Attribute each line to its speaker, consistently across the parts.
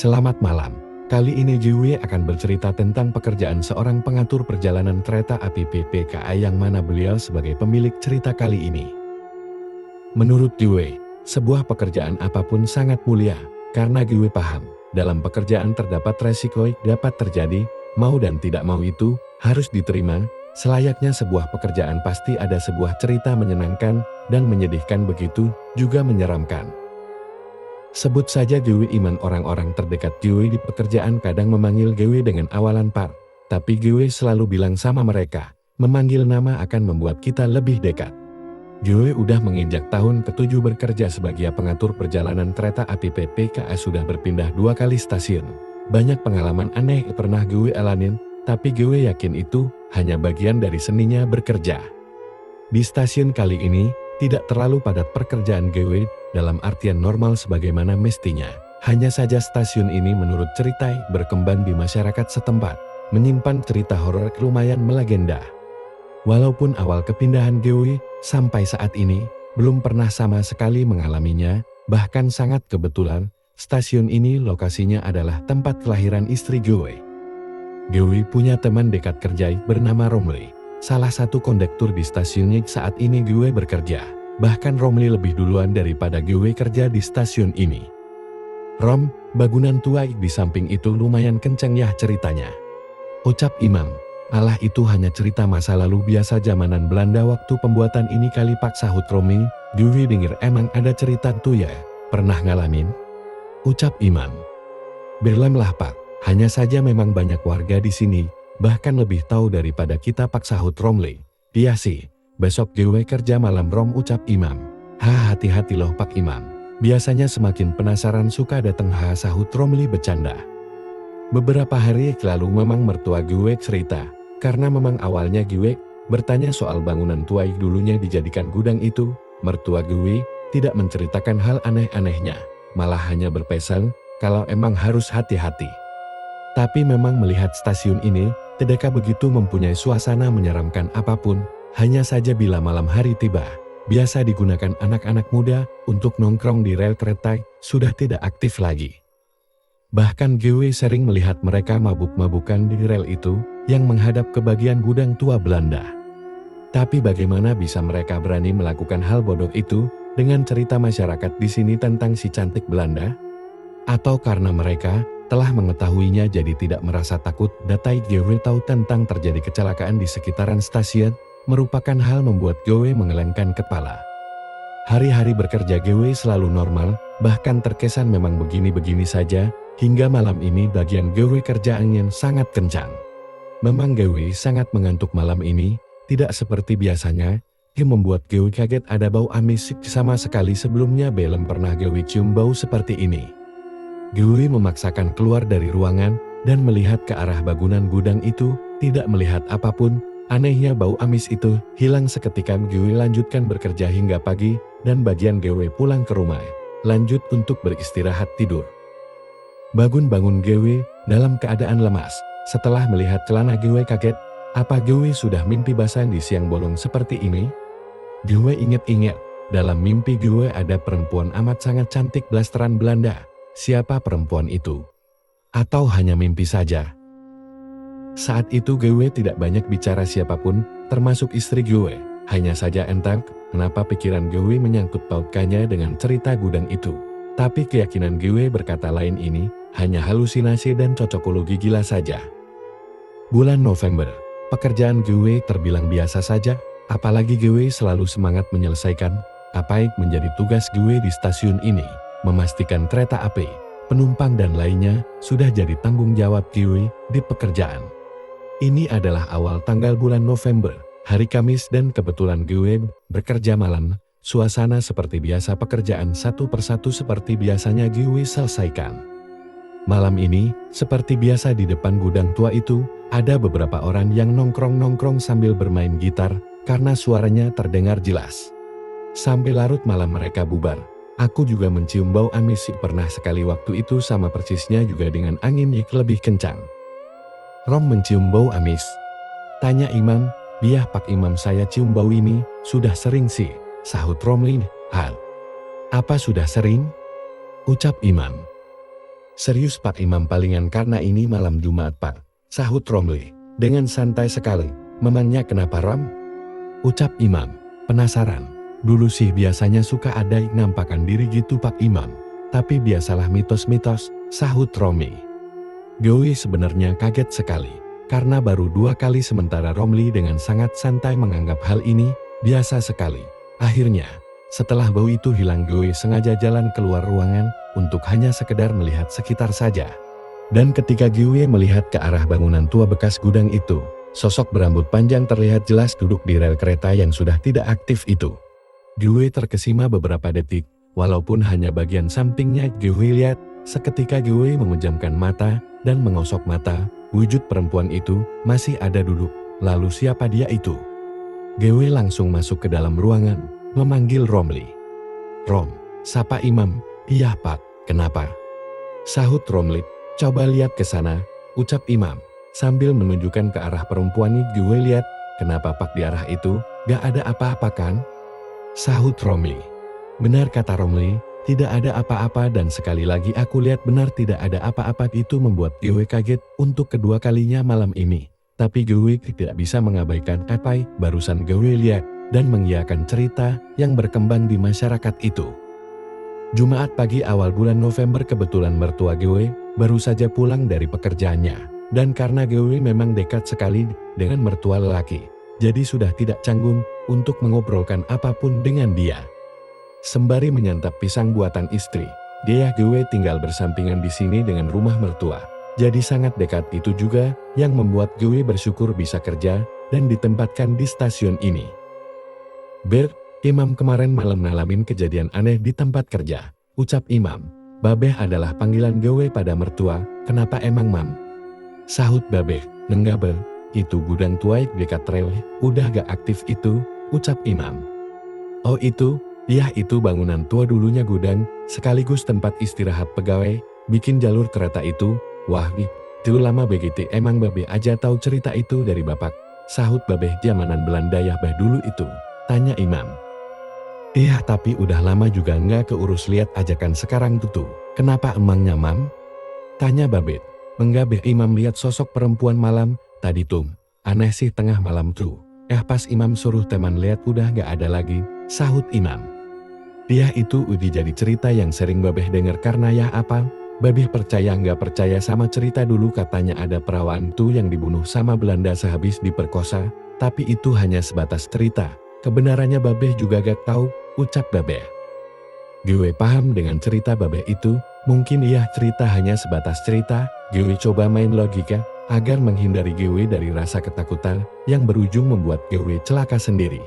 Speaker 1: Selamat malam. Kali ini Gue akan bercerita tentang pekerjaan seorang pengatur perjalanan kereta api PPKA yang mana beliau sebagai pemilik cerita kali ini. Menurut Gue, sebuah pekerjaan apapun sangat mulia, karena Gue paham, dalam pekerjaan terdapat resiko dapat terjadi, mau dan tidak mau itu, harus diterima, selayaknya sebuah pekerjaan pasti ada sebuah cerita menyenangkan, dan menyedihkan begitu, juga menyeramkan. Sebut saja Gue Iman. Orang-orang terdekat Gue di pekerjaan kadang memanggil Gue dengan awalan Par, tapi Gue selalu bilang sama mereka, memanggil nama akan membuat kita lebih dekat. Gue udah menginjak tahun ke-7 bekerja sebagai pengatur perjalanan kereta api PPKA, sudah berpindah 2 kali stasiun. Banyak pengalaman aneh pernah Gue alamin, tapi Gue yakin itu hanya bagian dari seninya bekerja. Di stasiun kali ini, tidak terlalu padat pekerjaan Gue, dalam artian normal sebagaimana mestinya. Hanya saja stasiun ini menurut cerita berkembang di masyarakat setempat, menyimpan cerita horor lumayan melegenda. Walaupun awal kepindahan Gue, sampai saat ini, belum pernah sama sekali mengalaminya, bahkan sangat kebetulan, stasiun ini lokasinya adalah tempat kelahiran istri Gue. Gue punya teman dekat kerja bernama Romli, salah satu kondektur di stasiunnya saat ini Gue bekerja. Bahkan Romli lebih duluan daripada Gue kerja di stasiun ini. Rom, bangunan tua di samping itu lumayan kencang ya ceritanya. Ucap Imam, alah itu hanya cerita masa lalu biasa zamanan Belanda waktu pembuatan ini kali Pak, sahut Romli. Gue denger emang ada cerita tuh ya, pernah ngalamin? Ucap Imam. Berlemlah Pak, hanya saja memang banyak warga di sini, bahkan lebih tahu daripada kita Pak, sahut Romli. Iya sih. Besok Gue kerja malam Rom, ucap Imam. Hati-hati loh Pak Imam. Biasanya semakin penasaran suka datang, sahut Romli bercanda. Beberapa hari lalu memang mertua Gue cerita, karena memang awalnya Gue bertanya soal bangunan tua dulunya dijadikan gudang itu, mertua Gue tidak menceritakan hal aneh-anehnya, malah hanya berpesan kalau emang harus hati-hati. Tapi memang melihat stasiun ini, tidak begitu mempunyai suasana menyeramkan apapun. Hanya saja bila malam hari tiba, biasa digunakan anak-anak muda untuk nongkrong di rel kereta, sudah tidak aktif lagi. Bahkan Gue sering melihat mereka mabuk-mabukan di rel itu, yang menghadap ke bagian gudang tua Belanda. Tapi bagaimana bisa mereka berani melakukan hal bodoh itu, dengan cerita masyarakat di sini tentang si cantik Belanda? Atau karena mereka telah mengetahuinya jadi tidak merasa takut? Datai Gue tahu tentang terjadi kecelakaan di sekitaran stasiun, merupakan hal membuat Gue menggelengkan kepala. Hari-hari bekerja Gue selalu normal, bahkan terkesan memang begini-begini saja, hingga malam ini bagian Gue kerjaannya sangat kencang. Memang Gue sangat mengantuk malam ini, tidak seperti biasanya, yang membuat Gue kaget ada bau amis sama sekali. Sebelumnya belum pernah Gue cium bau seperti ini. Gue memaksakan keluar dari ruangan, dan melihat ke arah bangunan gudang itu, tidak melihat apapun. Anehnya bau amis itu hilang seketika. Gue lanjutkan bekerja hingga pagi, dan bagian Gue pulang ke rumah, lanjut untuk beristirahat tidur. Bangun-bangun Gue dalam keadaan lemas, setelah melihat celana Gue kaget, apa Gue sudah mimpi basah di siang bolong seperti ini? Gue ingat-ingat, dalam mimpi Gue ada perempuan amat sangat cantik blasteran Belanda. Siapa perempuan itu? Atau hanya mimpi saja? Saat itu Gue tidak banyak bicara siapapun, termasuk istri Gue. Hanya saja entah kenapa pikiran Gue menyangkut pautkannya dengan cerita gudang itu. Tapi keyakinan Gue berkata lain, ini hanya halusinasi dan cocokologi gila saja. Bulan November, pekerjaan Gue terbilang biasa saja, apalagi Gue selalu semangat menyelesaikan apa yang menjadi tugas Gue di stasiun ini, memastikan kereta api, penumpang dan lainnya sudah jadi tanggung jawab Gue di pekerjaan. Ini adalah awal tanggal bulan November, hari Kamis, dan kebetulan Gue bekerja malam. Suasana seperti biasa, pekerjaan satu persatu seperti biasanya Gue selesaikan. Malam ini, seperti biasa di depan gudang tua itu, ada beberapa orang yang nongkrong-nongkrong sambil bermain gitar, karena suaranya terdengar jelas. Sampai larut malam mereka bubar. Aku juga mencium bau amis pernah sekali waktu itu, sama persisnya juga dengan angin yang lebih kencang. Rom mencium bau amis. Tanya Imam. Biar Pak Imam, saya cium bau ini, sudah sering sih, sahut Romli. Hal. Apa sudah sering? Ucap Imam. Serius Pak Imam, palingan karena ini malam Jumat Pak, sahut Romli. Dengan santai sekali, memangnya kenapa Rom? Ucap Imam, penasaran. Dulu sih biasanya suka ada yang nampakkan diri gitu Pak Imam. Tapi biasalah mitos-mitos, sahut Romli. Gue sebenarnya kaget sekali. Karena baru 2 kali sementara Romli dengan sangat santai menganggap hal ini biasa sekali. Akhirnya, setelah bau itu hilang, gue sengaja jalan keluar ruangan untuk hanya sekedar melihat sekitar saja. Dan ketika gue melihat ke arah bangunan tua bekas gudang itu, sosok berambut panjang terlihat jelas duduk di rel kereta yang sudah tidak aktif itu. Gue terkesima beberapa detik, walaupun hanya bagian sampingnya gue lihat. Seketika gue memejamkan mata dan mengosok mata, wujud perempuan itu masih ada duduk. Lalu siapa dia itu? Gue langsung masuk ke dalam ruangan, memanggil Romli. Rom, sapa Imam. Iya Pak, kenapa? Sahut Romli. Coba lihat ke sana, ucap Imam. Sambil menunjukkan ke arah perempuan itu. Gue lihat, kenapa Pak di arah itu, gak ada apa-apa kan? Sahut Romli. Benar kata Romli. Tidak ada apa-apa, dan sekali lagi aku lihat benar tidak ada apa-apa. Itu membuat gue kaget untuk kedua kalinya malam ini. Tapi gue tidak bisa mengabaikan apa barusan gue lihat dan mengiyakan cerita yang berkembang di masyarakat itu. Jumat pagi awal bulan November, kebetulan mertua gue baru saja pulang dari pekerjaannya. Dan karena gue memang dekat sekali dengan mertua lelaki, jadi sudah tidak canggung untuk mengobrolkan apapun dengan dia. Sembari menyantap pisang buatan istri, dia gue tinggal bersampingan di sini dengan rumah mertua. Jadi sangat dekat, itu juga yang membuat gue bersyukur bisa kerja dan ditempatkan di stasiun ini. Ber, Imam kemarin malam ngalamin kejadian aneh di tempat kerja, ucap Imam. Babeh adalah panggilan gue pada mertua. Kenapa emang Mam? Sahut Babeh, enggak Ber, itu gudang tua dekat rel, udah gak aktif itu, ucap Imam. Oh itu? Ya itu bangunan tua dulunya gudang, sekaligus tempat istirahat pegawai, bikin jalur kereta itu. Wah, itu lama begitu. Emang Babeh aja tahu cerita itu dari Bapak? Sahut Babeh. Zamanan Belanda ya bah dulu itu, tanya Imam. Iya tapi udah lama juga nggak keurus, lihat ajakan sekarang tuh. Kenapa emangnya Mam? Tanya Babeh. Enggak beh, Imam lihat sosok perempuan malam tadi tuh. Aneh sih tengah malam tuh. Pas Imam suruh teman lihat udah gak ada lagi, sahut Imam. Dia itu udah jadi cerita yang sering Babeh dengar. Karena ya apa, Babeh percaya nggak percaya sama cerita dulu katanya ada perawan tuh yang dibunuh sama Belanda sehabis diperkosa. Tapi itu hanya sebatas cerita, kebenarannya Babeh juga gak tahu, ucap Babeh. Gue paham dengan cerita Babeh itu, mungkin iya cerita hanya sebatas cerita. Gue coba main logika agar menghindari gue dari rasa ketakutan yang berujung membuat gue celaka sendiri.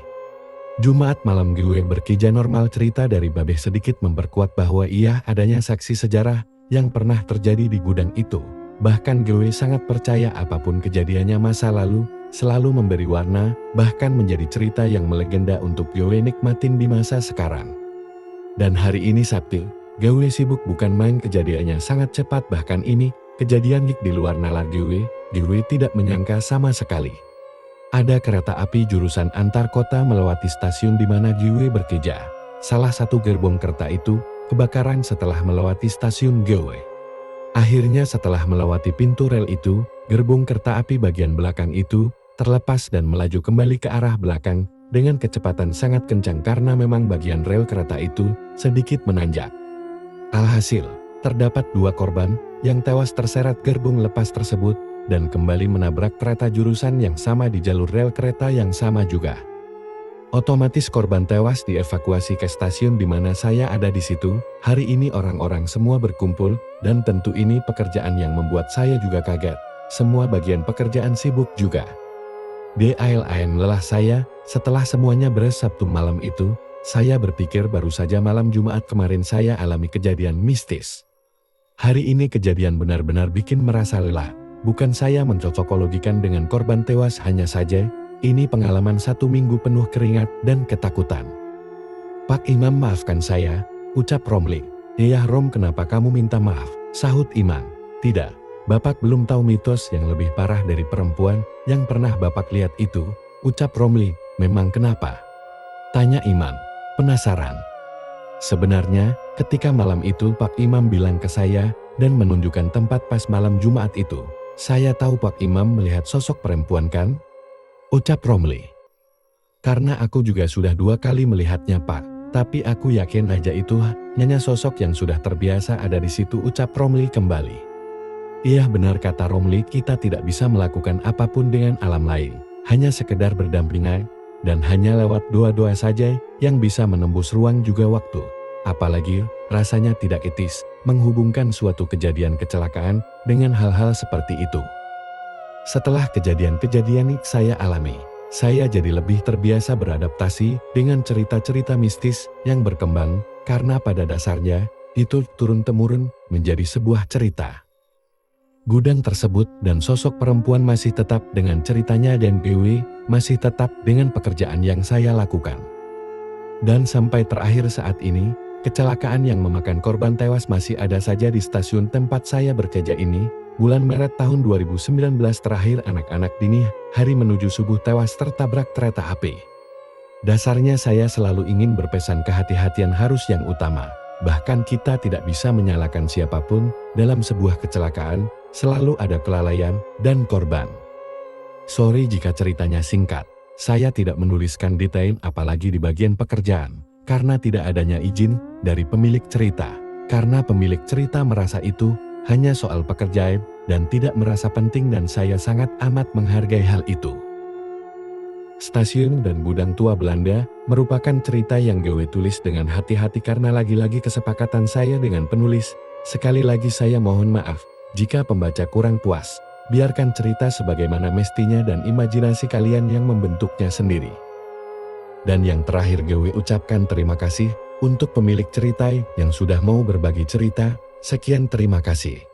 Speaker 1: Jumat malam gue berkija normal. Cerita dari Babeh sedikit memperkuat bahwa iya adanya saksi sejarah yang pernah terjadi di gudang itu. Bahkan gue sangat percaya apapun kejadiannya masa lalu selalu memberi warna, bahkan menjadi cerita yang melegenda untuk gue nikmatin di masa sekarang. Dan hari ini Sabtu, gue sibuk bukan main, kejadiannya sangat cepat. Bahkan ini kejadian di luar nalar gue tidak menyangka sama sekali. Ada kereta api jurusan antar kota melewati stasiun di mana gue berkija. Salah satu gerbong kereta itu kebakaran setelah melewati stasiun gue. Akhirnya setelah melewati pintu rel itu, gerbong kereta api bagian belakang itu terlepas dan melaju kembali ke arah belakang dengan kecepatan sangat kencang karena memang bagian rel kereta itu sedikit menanjak. Alhasil, terdapat 2 korban yang tewas terseret gerbong lepas tersebut dan kembali menabrak kereta jurusan yang sama di jalur rel kereta yang sama juga. Otomatis korban tewas dievakuasi ke stasiun di mana saya ada di situ. Hari ini orang-orang semua berkumpul dan tentu ini pekerjaan yang membuat saya juga kaget. Semua bagian pekerjaan sibuk juga. DILM lelah saya. Setelah semuanya beres Sabtu malam itu, saya berpikir baru saja malam Jumat kemarin saya alami kejadian mistis. Hari ini kejadian benar-benar bikin merasa lelah. Bukan saya mencocokologikan dengan korban tewas, hanya saja ini pengalaman 1 minggu penuh keringat dan ketakutan. Pak Imam maafkan saya, ucap Romli. Iya Rom, kenapa kamu minta maaf? Sahut Imam. Tidak, Bapak belum tahu mitos yang lebih parah dari perempuan yang pernah Bapak lihat itu, ucap Romli. Memang kenapa? Tanya Imam, penasaran. Sebenarnya, ketika malam itu Pak Imam bilang ke saya, dan menunjukkan tempat pas malam Jumat itu. Saya tahu Pak Imam melihat sosok perempuan kan? Ucap Romli. Karena aku juga sudah 2 kali melihatnya Pak, tapi aku yakin aja itu hanya sosok yang sudah terbiasa ada di situ, ucap Romli kembali. Iya benar kata Romli, kita tidak bisa melakukan apapun dengan alam lain, hanya sekedar berdampingan, dan hanya lewat doa-doa saja yang bisa menembus ruang juga waktu. Apalagi rasanya tidak etis menghubungkan suatu kejadian kecelakaan dengan hal-hal seperti itu. Setelah kejadian-kejadian yang saya alami, saya jadi lebih terbiasa beradaptasi dengan cerita-cerita mistis yang berkembang, karena pada dasarnya itu turun-temurun menjadi sebuah cerita. Gudang tersebut dan sosok perempuan masih tetap dengan ceritanya dan GW masih tetap dengan pekerjaan yang saya lakukan. Dan sampai terakhir saat ini, kecelakaan yang memakan korban tewas masih ada saja di stasiun tempat saya bekerja ini. Bulan Maret tahun 2019 terakhir anak-anak dini hari menuju subuh tewas tertabrak kereta api. Dasarnya saya selalu ingin berpesan kehati-hatian harus yang utama. Bahkan kita tidak bisa menyalahkan siapapun dalam sebuah kecelakaan, selalu ada kelalaian dan korban. Sorry jika ceritanya singkat, saya tidak menuliskan detail apalagi di bagian pekerjaan, karena tidak adanya izin dari pemilik cerita. Karena pemilik cerita merasa itu hanya soal pekerjaan dan tidak merasa penting dan saya sangat amat menghargai hal itu. Stasiun dan gudang tua Belanda merupakan cerita yang gue tulis dengan hati-hati karena lagi-lagi kesepakatan saya dengan penulis. Sekali lagi saya mohon maaf jika pembaca kurang puas. Biarkan cerita sebagaimana mestinya dan imajinasi kalian yang membentuknya sendiri. Dan yang terakhir gue ucapkan terima kasih untuk pemilik cerita yang sudah mau berbagi cerita. Sekian terima kasih.